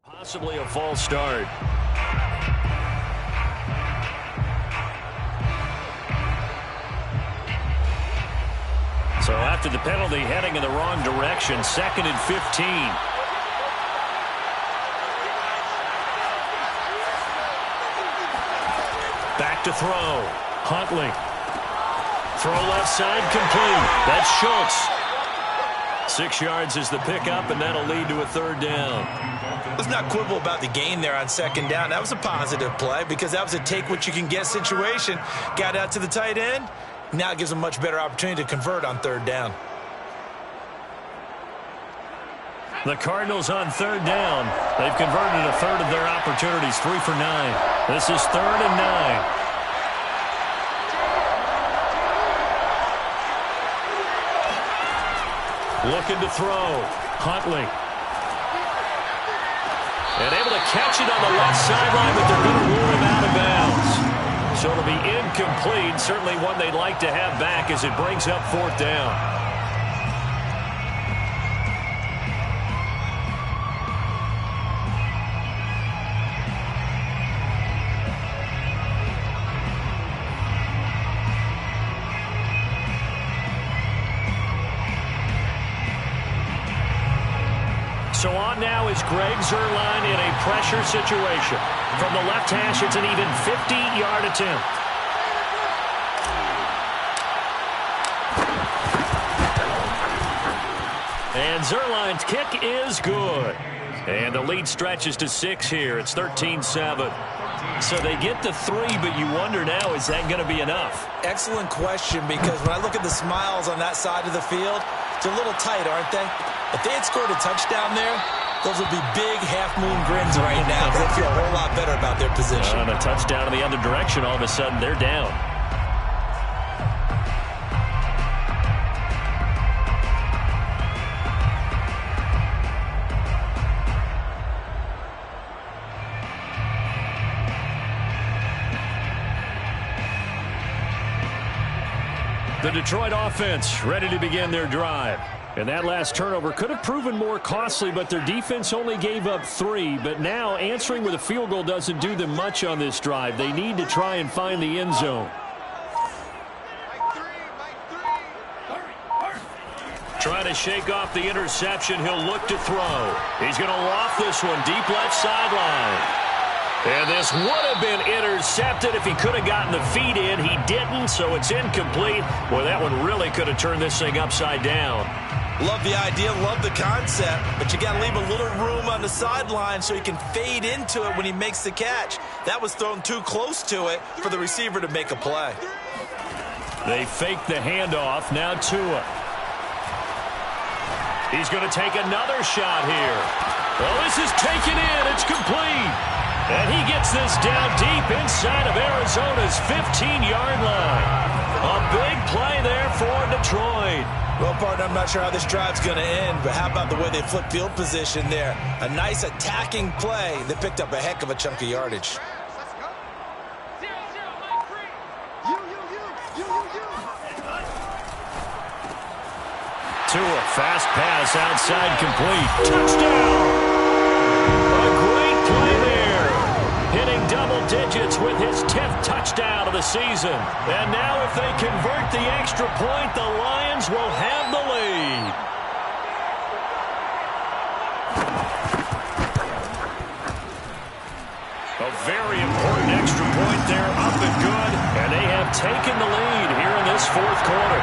[SPEAKER 1] Possibly a false start. So after the penalty, heading in the wrong direction, 2nd and 15. Back to throw. Huntley. Throw left side, complete. That's Schultz. 6 yards is the pickup, and that'll lead to a 3rd down.
[SPEAKER 3] Let's not quibble about the gain there on 2nd down. That was a positive play because that was a take-what-you-can-get situation. Got out to the tight end. Now it gives them a much better opportunity to convert on 3rd down.
[SPEAKER 1] The Cardinals on 3rd down. They've converted a 1/3 of their opportunities, 3 for 9. This is 3rd and 9. Looking to throw. Huntley. And able to catch it on the left sideline, but they're going to rule him out of bounds. So it'll be incomplete. Certainly one they'd like to have back as it brings up 4th down. So on now is Greg Zuerlein in a pressure situation. From the left hash, it's an even 50-yard attempt. And Zuerlein's kick is good. And the lead stretches to 6 here. It's 13-7. So they get to 3, but you wonder now, is that going to be enough?
[SPEAKER 3] Excellent question, because when I look at the smiles on that side of the field, it's a little tight, aren't they? If they had scored a touchdown there, Those will be big half-moon grins right now because they feel a whole lot better about their position.
[SPEAKER 1] And a touchdown in the other direction. All of a sudden, they're down. The Detroit offense ready to begin their drive. And that last turnover could have proven more costly, but their defense only gave up 3. But now answering with a field goal doesn't do them much on this drive. They need to try and find the end zone. Trying to shake off the interception. He'll look to throw. He's going to loft this one deep left sideline. And this would have been intercepted if he could have gotten the feet in. He didn't, so it's incomplete. Boy, that one really could have turned this thing upside down.
[SPEAKER 3] Love the idea, love the concept, but you got to leave a little room on the sideline so he can fade into it when he makes the catch. That was thrown too close to it for the receiver to make a play.
[SPEAKER 1] They fake the handoff. Now Tua. He's going to take another shot here. Well, this is taken in. It's complete. And he gets this down deep inside of Arizona's 15-yard line. A big play there for Detroit.
[SPEAKER 3] Well, partner, I'm not sure how this drive's going to end, but how about the way they flip field position there? A nice attacking play that picked up a heck of a chunk of yardage.
[SPEAKER 1] Tua, fast pass outside, complete. Touchdown! A great play there. Hitting double digits with his 10th touchdown of the season. And now if they convert the extra point, the Lions will have the lead. A very important extra point there, up and good. And they have taken the lead here in this fourth quarter.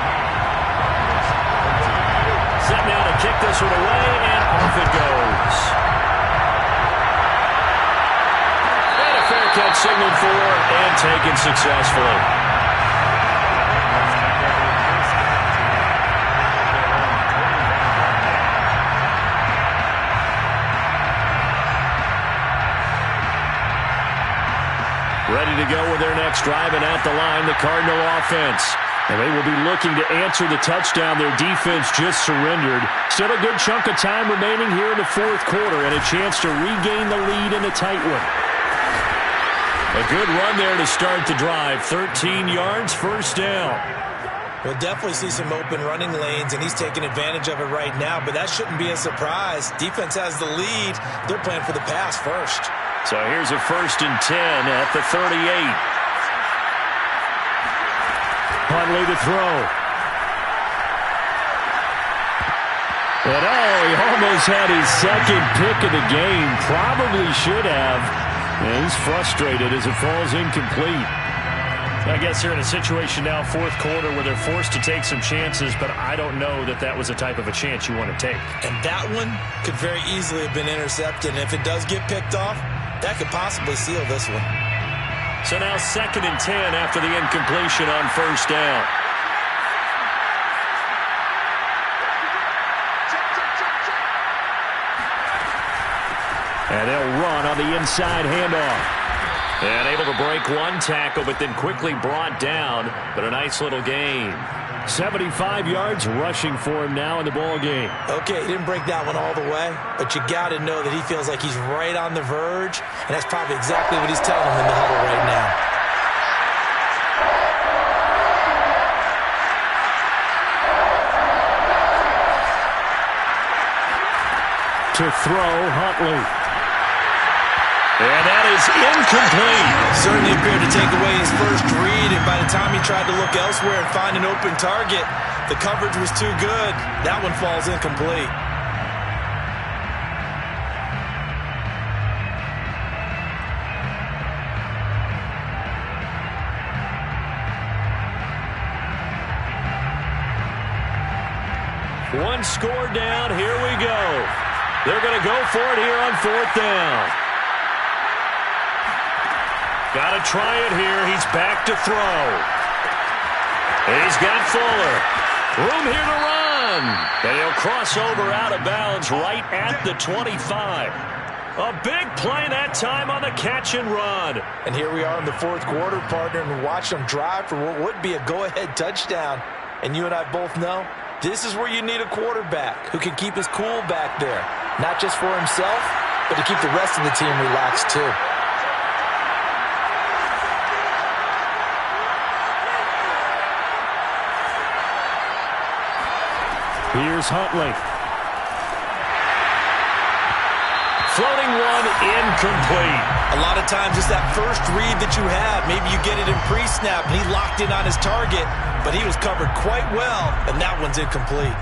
[SPEAKER 1] Set now to kick this one away, and off it goes. And a fair catch signaled for and taken successfully. Ready to go with their next drive, and at the line, the Cardinal offense. And they will be looking to answer the touchdown their defense just surrendered. Still a good chunk of time remaining here in the fourth quarter and a chance to regain the lead in a tight one. A good run there to start the drive. 13 yards, first down.
[SPEAKER 3] We'll definitely see some open running lanes, and he's taking advantage of it right now, but that shouldn't be a surprise. Defense has the lead. They're playing for the pass first.
[SPEAKER 1] So here's a 1st and 10 at the 38. Huntley to throw. And he almost had his second pick of the game. Probably should have. And he's frustrated as it falls incomplete. I guess they're in a situation now, fourth quarter, where they're forced to take some chances, but I don't know that that was the type of a chance you want to take.
[SPEAKER 3] And that one could very easily have been intercepted. And if it does get picked off, that could possibly seal this one.
[SPEAKER 1] So now 2nd and 10 after the incompletion on first down. And they'll run on the inside handoff. And able to break one tackle, but then quickly brought down. But a nice little gain. 75 yards rushing for him now in the ball game.
[SPEAKER 3] Okay, he didn't break that one all the way, but you got to know that he feels like he's right on the verge, and that's probably exactly what he's telling him in the huddle right now.
[SPEAKER 1] To throw, Huntley. And that is incomplete.
[SPEAKER 3] Certainly appeared to take away his first read, and by the time he tried to look elsewhere and find an open target, the coverage was too good. That one falls incomplete.
[SPEAKER 1] One score down. Here we go. They're going to go for it here on 4th down. Got to try it here. He's back to throw. He's got Fuller. Room here to run. run. And he'll cross over out of bounds right at the 25. A big play that time on the catch and run.
[SPEAKER 3] And here we are in the fourth quarter, partner, and watch them drive for what would be a go-ahead touchdown. And you and I both know this is where you need a quarterback who can keep his cool back there. Not just for himself, but to keep the rest of the team relaxed too.
[SPEAKER 2] Here's Huntley.
[SPEAKER 1] Floating one, incomplete.
[SPEAKER 3] A lot of times it's that first read that you have. Maybe you get it in pre-snap, and he locked in on his target, but he was covered quite well, and that one's incomplete.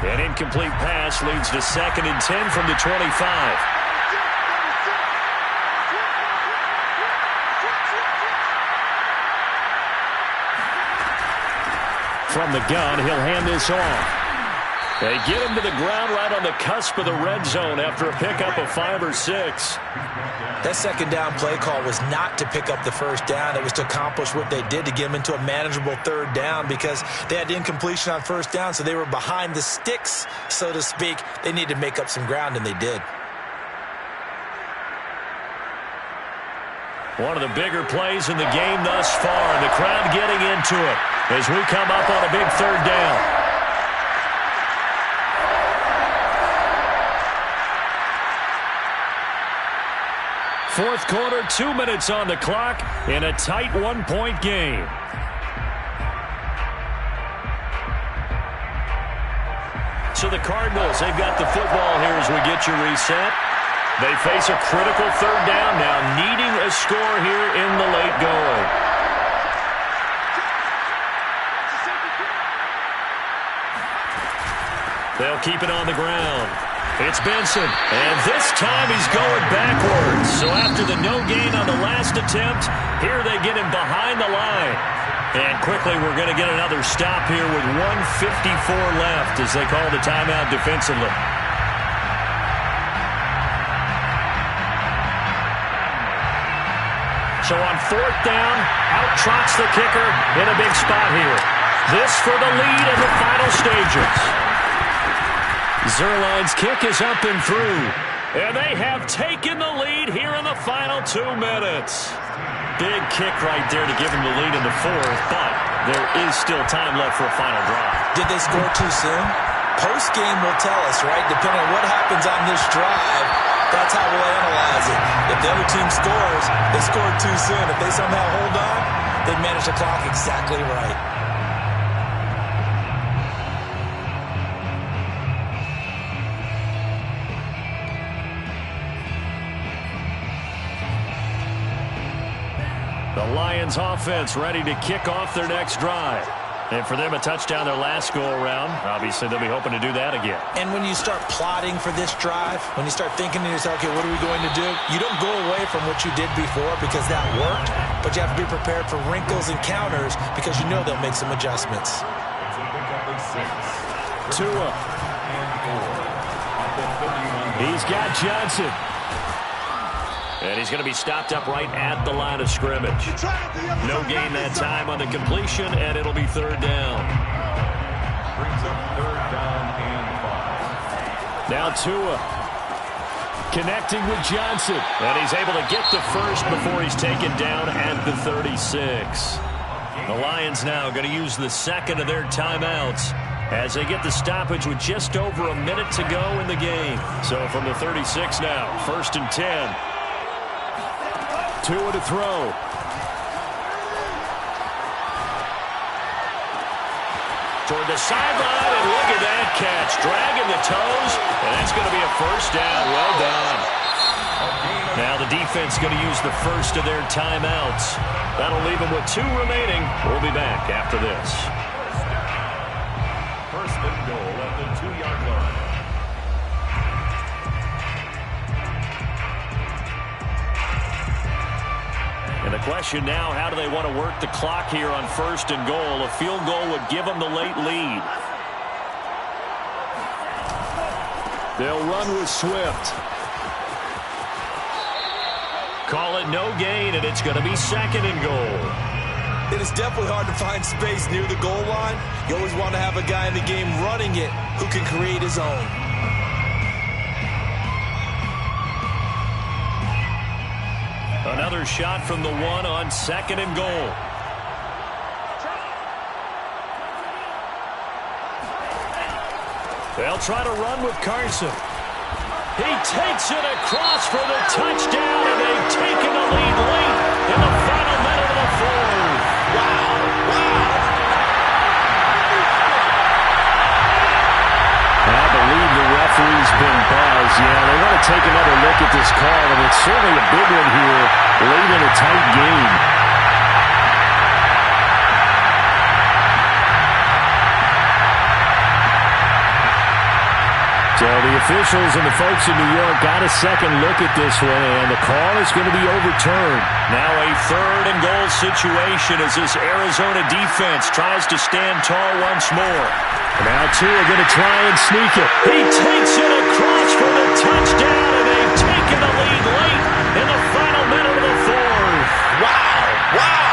[SPEAKER 1] An incomplete pass leads to 2nd and 10 from the 25. From the gun, he'll hand this off. They get him to the ground right on the cusp of the red zone after a pickup of 5 or 6.
[SPEAKER 3] That second down play call was not to pick up the first down. It was to accomplish what they did, to get them into a manageable third down, because they had incompletion on first down, so they were behind the sticks, so to speak. They needed to make up some ground, and they did.
[SPEAKER 1] One of the bigger plays in the game thus far, and the crowd getting into it as we come up on a big third down. Fourth quarter, 2 minutes on the clock in a tight 1-point game. So the Cardinals, they've got the football here as we get you reset. They face a critical third down now, needing a score here in the late going. They'll keep it on the ground. It's Benson, and this time he's going backwards. So after the no gain on the last attempt, here they get him behind the line. And quickly we're going to get another stop here with 1:54 left as they call the timeout defensively. So on fourth down, out trots the kicker in a big spot here. This for the lead in the final stages. Zerline's kick is up and through. And they have taken the lead here in the final 2 minutes. Big kick right there to give them the lead in the fourth, but there is still time left for a final drive.
[SPEAKER 3] Did they score too soon? Post-game will tell us, right? Depending on what happens on this drive, that's how we'll analyze it. If the other team scores, they scored too soon. If they somehow hold on, they manage the clock exactly right.
[SPEAKER 1] The Lions offense ready to kick off their next drive. And for them, a touchdown their last go-around. Obviously, they'll be hoping to do that again.
[SPEAKER 3] And when you start plotting for this drive, when you start thinking to yourself, okay, what are we going to do? You don't go away from what you did before because that worked, but you have to be prepared for wrinkles and counters because you know they'll make some adjustments.
[SPEAKER 1] Tua. He's got Johnson. And he's going to be stopped up right at the line of scrimmage. No gain that time on the completion, and it'll be third down.
[SPEAKER 4] Brings up third down and 5.
[SPEAKER 1] Now Tua connecting with Johnson. And he's able to get the first before he's taken down at the 36. The Lions now going to use the second of their timeouts as they get the stoppage with just over a minute to go in the game. So from the 36 now, 1st and 10. Tua to throw. Toward the sideline, and look at that catch. Dragging the toes, and that's going to be a first down. Well done. Now the defense going to use the first of their timeouts. That'll leave them with 2 remaining. We'll be back after this.
[SPEAKER 4] First and goal at the 2-yard line.
[SPEAKER 1] And the question now, how do they want to work the clock here on 1st and goal? A field goal would give them the late lead. They'll run with Swift. Call it no gain, and it's going to be 2nd and goal.
[SPEAKER 3] It is definitely hard to find space near the goal line. You always want to have a guy in the game running it who can create his own.
[SPEAKER 1] Another shot from the 1 on 2nd and goal. They'll try to run with Carson. He takes it across for the touchdown, and they've taken the lead late in the final minute of the 4th. Wow, wow.
[SPEAKER 2] I believe the referee's been buzzed. Yeah, they want to take another look at this call, and it's certainly a big one here late in a tight game. So the officials and the folks in New York got a second look at this one, and the call is going to be overturned.
[SPEAKER 1] Now a 3rd and goal situation as this Arizona defense tries to stand tall once more.
[SPEAKER 2] Now two are going to try and sneak it.
[SPEAKER 1] He takes it across for the touchdown, and they've taken the lead late in the final minute of the 4th.
[SPEAKER 3] Wow, wow,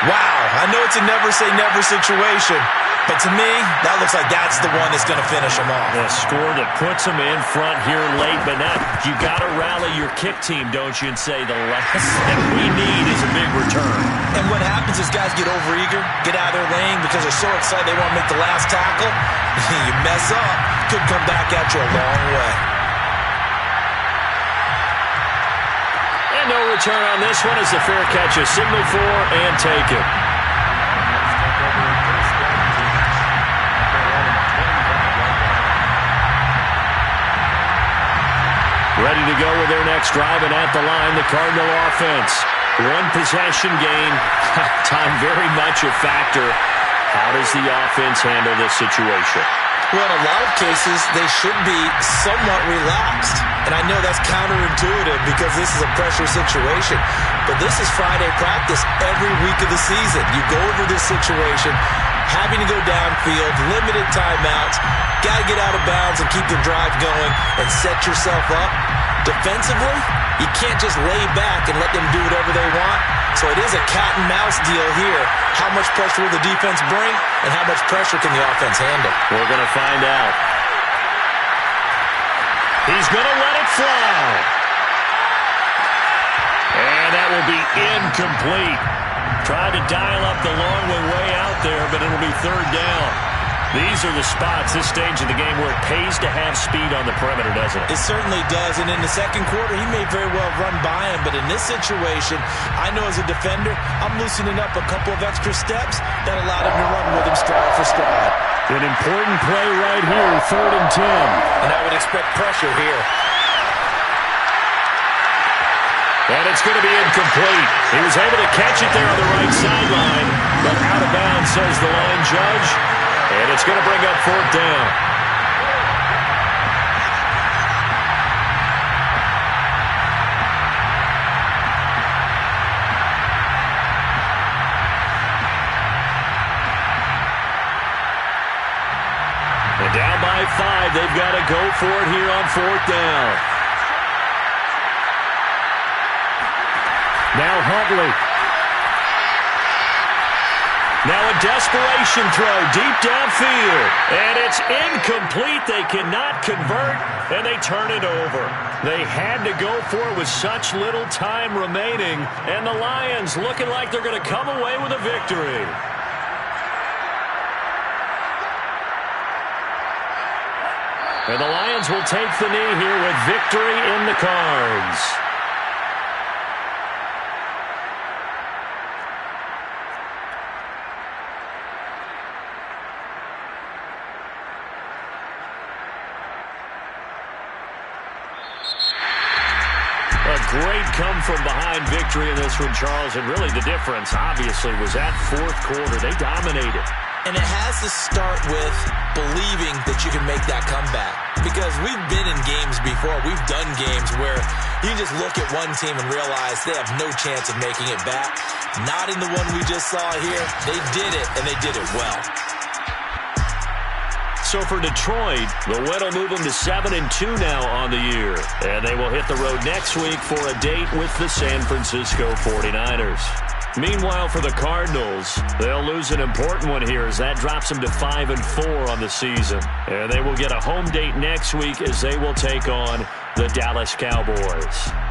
[SPEAKER 3] wow. I know it's a never-say-never situation, but to me, that looks like that's the one that's going to finish them off.
[SPEAKER 1] A score that puts them in front here late, but now you got to rally your kick team, don't you, and say the last thing we need is a big return.
[SPEAKER 3] And what happens is guys get overeager, get out of their lane because they're so excited they want to make the last tackle. You mess up, could come back at you a long way.
[SPEAKER 1] And no return on this one as the fair catch is signaled for and taken. Ready to go with their next drive, and at the line, the Cardinal offense. 1 possession gain. Time very much a factor. How does the offense handle this situation?
[SPEAKER 3] Well, in a lot of cases, they should be somewhat relaxed. And I know that's counterintuitive because this is a pressure situation. But this is Friday practice every week of the season. You go over this situation, having to go downfield, limited timeouts, got to get out of bounds and keep the drive going and set yourself up. Defensively, you can't just lay back and let them do whatever they want. So it is a cat and mouse deal here. How much pressure will the defense bring, and how much pressure can the offense handle?
[SPEAKER 1] We're going to find out. He's going to let it fly. And that will be incomplete. Tried to dial up the long way out there, but it'll be 3rd down. These are the spots, this stage of the game, where it pays to have speed on the perimeter, doesn't it?
[SPEAKER 3] It certainly does, and in the second quarter, he may very well run by him, but in this situation, I know as a defender, I'm loosening up a couple of extra steps that allowed him to run with him stride for stride.
[SPEAKER 2] An important play right here, 3rd and 10.
[SPEAKER 3] And I would expect pressure here.
[SPEAKER 1] And it's going to be incomplete. He was able to catch it there on the right sideline, but out of bounds, says the line judge. And it's going to bring up 4th down. And down by 5, they've got to go for it here on 4th down.
[SPEAKER 2] Now Huntley.
[SPEAKER 1] Now a desperation throw deep downfield. And it's incomplete. They cannot convert, and they turn it over. They had to go for it with such little time remaining. And the Lions looking like they're going to come away with a victory. And the Lions will take the knee here with victory in the cards. A great come-from-behind victory in this one, Charles. And really the difference, obviously, was that 4th quarter. They dominated.
[SPEAKER 3] And it has to start with believing that you can make that comeback. Because we've been in games before. We've done games where you just look at one team and realize they have no chance of making it back. Not in the one we just saw here. They did it, and they did it well.
[SPEAKER 1] So for Detroit, the win will move them to 7-2 now on the year. And they will hit the road next week for a date with the San Francisco 49ers. Meanwhile, for the Cardinals, they'll lose an important one here as that drops them to 5-4 on the season. And they will get a home date next week as they will take on the Dallas Cowboys.